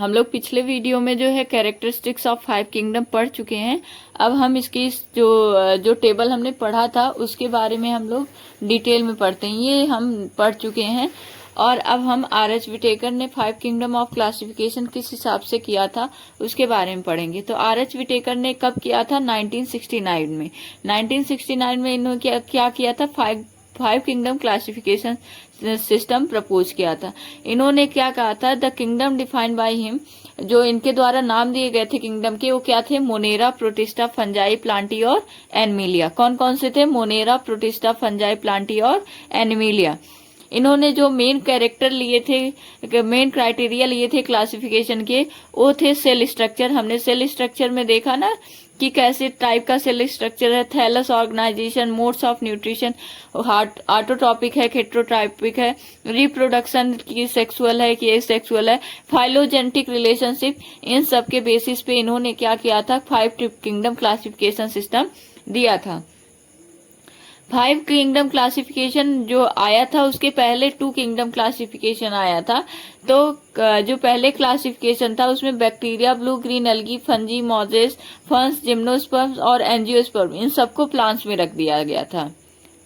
हम लोग पिछले वीडियो में जो है कैरेक्टरिस्टिक्स ऑफ 5 किंगडम पढ़ चुके हैं। अब हम इसकी जो टेबल हमने पढ़ा था उसके बारे में हम लोग डिटेल में पढ़ते हैं। ये हम पढ़ चुके हैं और अब हम R.H. विटेकर ने 5 किंगडम ऑफ क्लासिफिकेशन किस हिसाब से किया था उसके बारे में पढ़ेंगे। तो R.H. विटेकर ने कब किया था? 1969 में। 1969 में इन्होंने क्या किया था? 5 किंगडम क्लासिफिकेशन सिस्टम प्रपोज किया था। इन्होंने क्या कहा था? The kingdom defined by him, जो इनके द्वारा नाम दिए गए थे किंगडम के, वो क्या थे? मोनेरा, प्रोटिस्टा, फंजाई, प्लांटी और एनिमिलिया। कौन कौन से थे? मोनेरा, प्रोटिस्टा, फंजाई, प्लांटी और एनिमिलिया। इन्होंने जो मेन कैरेक्टर लिए थे, मेन क्राइटेरिया लिए थे क्लासिफिकेशन के, वो थे सेल स्ट्रक्चर। हमने सेल स्ट्रक्चर में देखा ना कि कैसे टाइप का सेल स्ट्रक्चर है, thallus organisation, modes of nutrition, autotrophic है, हेटेरोट्रॉपिक है, रिप्रोडक्शन की सेक्सुअल है कि एसेक्सुअल है, फाइलोजेनेटिक रिलेशनशिप। इन सब के बेसिस पे इन्होंने क्या किया था? 5 किंगडम क्लासिफिकेशन सिस्टम दिया था। 5 किंगडम क्लासिफिकेशन जो आया था उसके पहले 2 किंगडम क्लासिफिकेशन आया था। तो जो पहले क्लासिफिकेशन था उसमें bacteria, blue green algae, fungi, Moses, फंस, जिम्नोस्पर्म्स और एंजियोस्पर्म, इन सबको प्लांट्स में रख दिया गया था।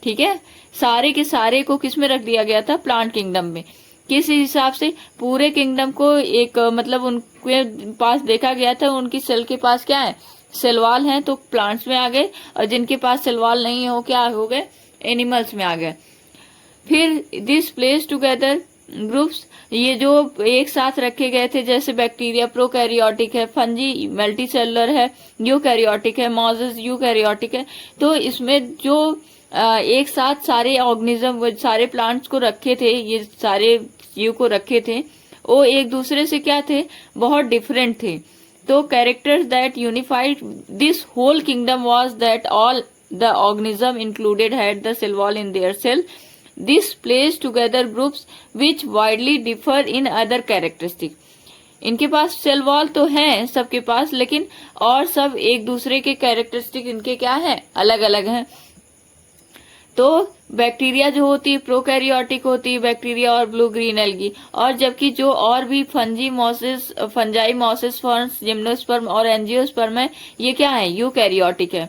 ठीक है, सारे के सारे को किस में रख दिया गया था? प्लांट किंगडम में। किस हिसाब से? पूरे किंगडम को एक मतलब उनके पास देखा गया था, उनकी सेल के पास क्या है? सेलवाल हैं, तो प्लांट्स में आ गए, और जिनके पास सेलवाल नहीं हो क्या हो गए? एनिमल्स में आ गए। फिर दिस प्लेस टुगेदर ग्रुप्स, ये जो एक साथ रखे गए थे, जैसे बैक्टीरिया प्रोकैरियोटिक है, फंजी मल्टीसेलुलर है, यूकैरियोटिक है, मोजेस यूकैरियोटिक है। तो इसमें जो एक साथ सारे ऑर्गेनिज्म, सारे प्लांट्स को रखे थे, ये सारे जीव को रखे थे, वो एक दूसरे से क्या थे? बहुत डिफरेंट थे। तो characters that unified this whole kingdom was that all the organism included had the cell wall in their cell. This place together groups which widely differ in other characteristic. इनके पास सेल वॉल तो है सबके पास, लेकिन और सब एक दूसरे के कैरेक्टरिस्टिक इनके क्या है? अलग अलग हैं। तो बैक्टीरिया जो होती है प्रोकैरियोटिक होती है, बैक्टीरिया और ब्लू ग्रीन एल्गी, और जबकि जो और भी फंजाई, मोसेस, फर्न्स, जिम्नोस्पर्म और एंजियोस्पर्म है, ये क्या है? यूकैरियोटिक है।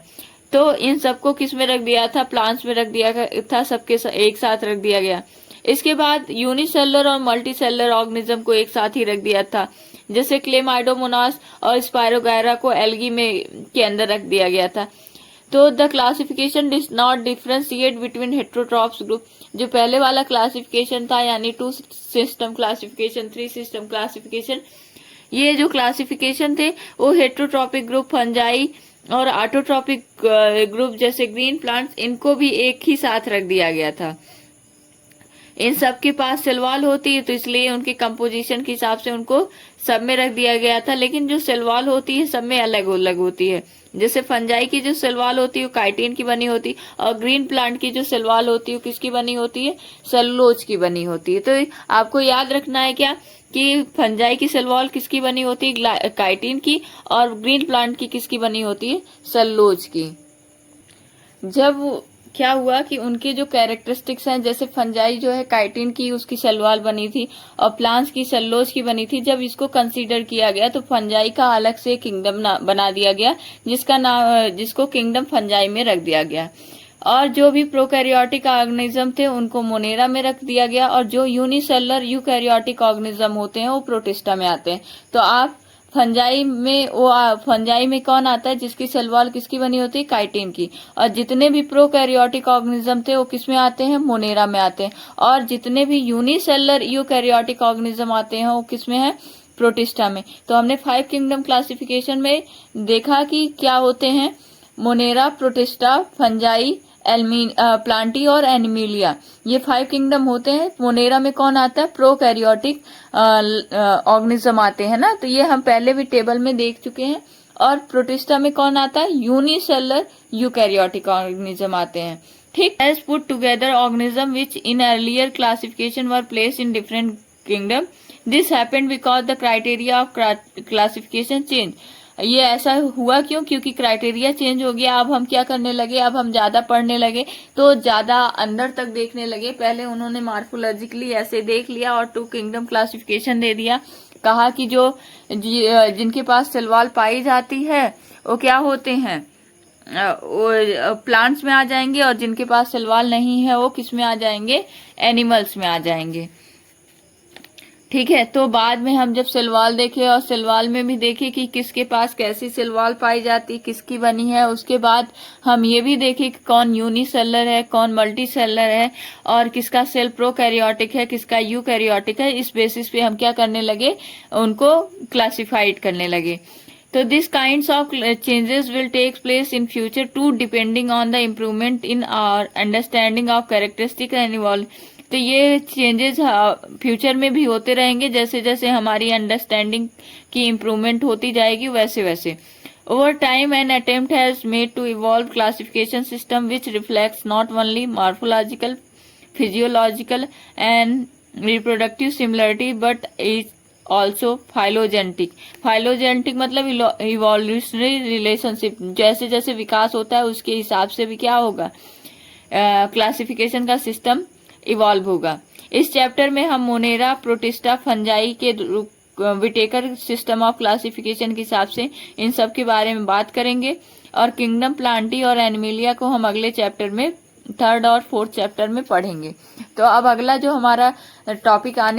तो इन सबको किस में रख दिया था? प्लांट्स में रख दिया था, सबके एक साथ रख दिया गया। इसके बाद यूनिसेलुलर और मल्टीसेलुलर ऑर्गेनिज्म को एक साथ ही रख दिया था, जैसे क्लेमाइडोमोनास और स्पायरोगायरा को एल्गी में के अंदर रख दिया गया था। तो the classification does not differentiate between heterotrophs group. जो पहले वाला क्लासिफिकेशन था, यानी 2 सिस्टम क्लासिफिकेशन, 3 सिस्टम क्लासिफिकेशन, ये जो क्लासिफिकेशन थे वो हेट्रोट्रॉपिक ग्रुप, फंजाई और ऑटोट्रॉपिक ग्रुप जैसे ग्रीन प्लांट्स, इनको भी एक ही साथ रख दिया गया था। इन सब के पास सेलवाल होती है, तो इसलिए उनके कंपोजिशन के हिसाब से उनको सब में रख दिया गया था। लेकिन जो सेलवाल होती है सब में अलग अलग होती है। जैसे फंजाई की जो सेलवाल होती है वो काइटिन की बनी होती है, और ग्रीन प्लांट की जो सेलवाल होती है वो किसकी बनी होती है? सेलुलोज की बनी होती है। तो आपको याद रखना है क्या कि फंजाई की सेलवाल किसकी बनी होती है? काइटिन की। और ग्रीन प्लांट की किसकी बनी होती है? सेलुलोज की। जब क्या हुआ कि उनके जो कैरेक्टरिस्टिक्स हैं, जैसे फंजाई जो है काइटिन की उसकी सेलवाल बनी थी और प्लांट्स की सेलुलोज की बनी थी, जब इसको कंसीडर किया गया तो फंजाई का अलग से किंगडम बना दिया गया, जिसको किंगडम फंजाई में रख दिया गया। और जो भी प्रोकैरियोटिक ऑर्गेनिज्म थे उनको मोनेरा में रख दिया गया, और जो यूनिसेलुलर यूकैरियोटिक ऑर्गेनिज्म होते हैं वो प्रोटिस्टा में आते हैं। तो आप फंजाई में कौन आता है? जिसकी सेलवाल किसकी बनी होती है? काइटिन की। और जितने भी प्रोकैरियोटिक ऑर्गेनिज्म थे वो किस में आते हैं? मोनेरा में आते हैं। और जितने भी यूनिसेलुलर यूकैरियोटिक ऑर्गेनिज्म आते हैं वो किस में है? प्रोटिस्टा में। तो हमने 5 किंगडम क्लासिफिकेशन में देखा कि क्या होते हैं? मोनेरा, प्रोटिस्टा, फंजाई, प्लांटी और एनिमिलिया, ये 5 किंगडम होते हैं। मोनेरा में कौन आता है? प्रोकैरियोटिक ऑर्गेनिज्म आते हैं ना, तो ये हम पहले भी टेबल में देख चुके हैं। और प्रोटिस्टा में कौन आता है? यूनिसेलुलर यूकैरियोटिक ऑर्गेनिज्म आते हैं। ठीक, as put together organism which in earlier classification were placed in different kingdom. This happened because the criteria of classification change. ये ऐसा हुआ क्यों? क्योंकि क्राइटेरिया चेंज हो गया। अब हम क्या करने लगे? अब हम ज्यादा पढ़ने लगे, तो ज्यादा अंदर तक देखने लगे। पहले उन्होंने मार्फोलॉजिकली ऐसे देख लिया और 2 किंगडम क्लासिफिकेशन दे दिया, कहा कि जो जिनके पास सेल वॉल पाई जाती है वो क्या होते हैं, वो प्लांट्स में आ जाएंगे, और जिनके पास सेल वॉल नहीं है वो किस में आ जाएंगे, एनिमल्स में आ जाएंगे। ठीक है, तो बाद में हम जब सेल वॉल देखे और सेल वॉल में भी देखे कि किसके पास कैसी सेल वॉल पाई जाती, किसकी बनी है, उसके बाद हम ये भी देखे कि कौन यूनिसेलर है, कौन मल्टी सेलर है, और किसका सेल प्रोकैरियोटिक है, किसका यूकैरियोटिक है। इस बेसिस पे हम क्या करने लगे, उनको क्लासिफाइड करने लगे। तो this kinds of changes will take place in future too depending on the improvement in our understanding of characteristic and evolve. तो ये चेंजेस फ्यूचर में भी होते रहेंगे, जैसे जैसे हमारी अंडरस्टैंडिंग की इम्प्रूवमेंट होती जाएगी वैसे वैसे। Over time an attempt has made to evolve classification system which reflects not only morphological, physiological and reproductive similarity but is also phylogenetic. Phylogenetic मतलब इवोल्यूशनरी रिलेशनशिप, जैसे जैसे विकास होता है उसके हिसाब से भी क्या होगा, क्लासिफिकेशन का सिस्टम इवॉल्व होगा। इस चैप्टर में हम मोनेरा, प्रोटिस्टा, फंजाई के विटेकर सिस्टम ऑफ क्लासिफिकेशन के हिसाब से इन सब के बारे में बात करेंगे, और किंगडम प्लांटी और एनिमेलिया को हम अगले चैप्टर में, 3rd और 4th चैप्टर में पढ़ेंगे। तो अब अगला जो हमारा टॉपिक आने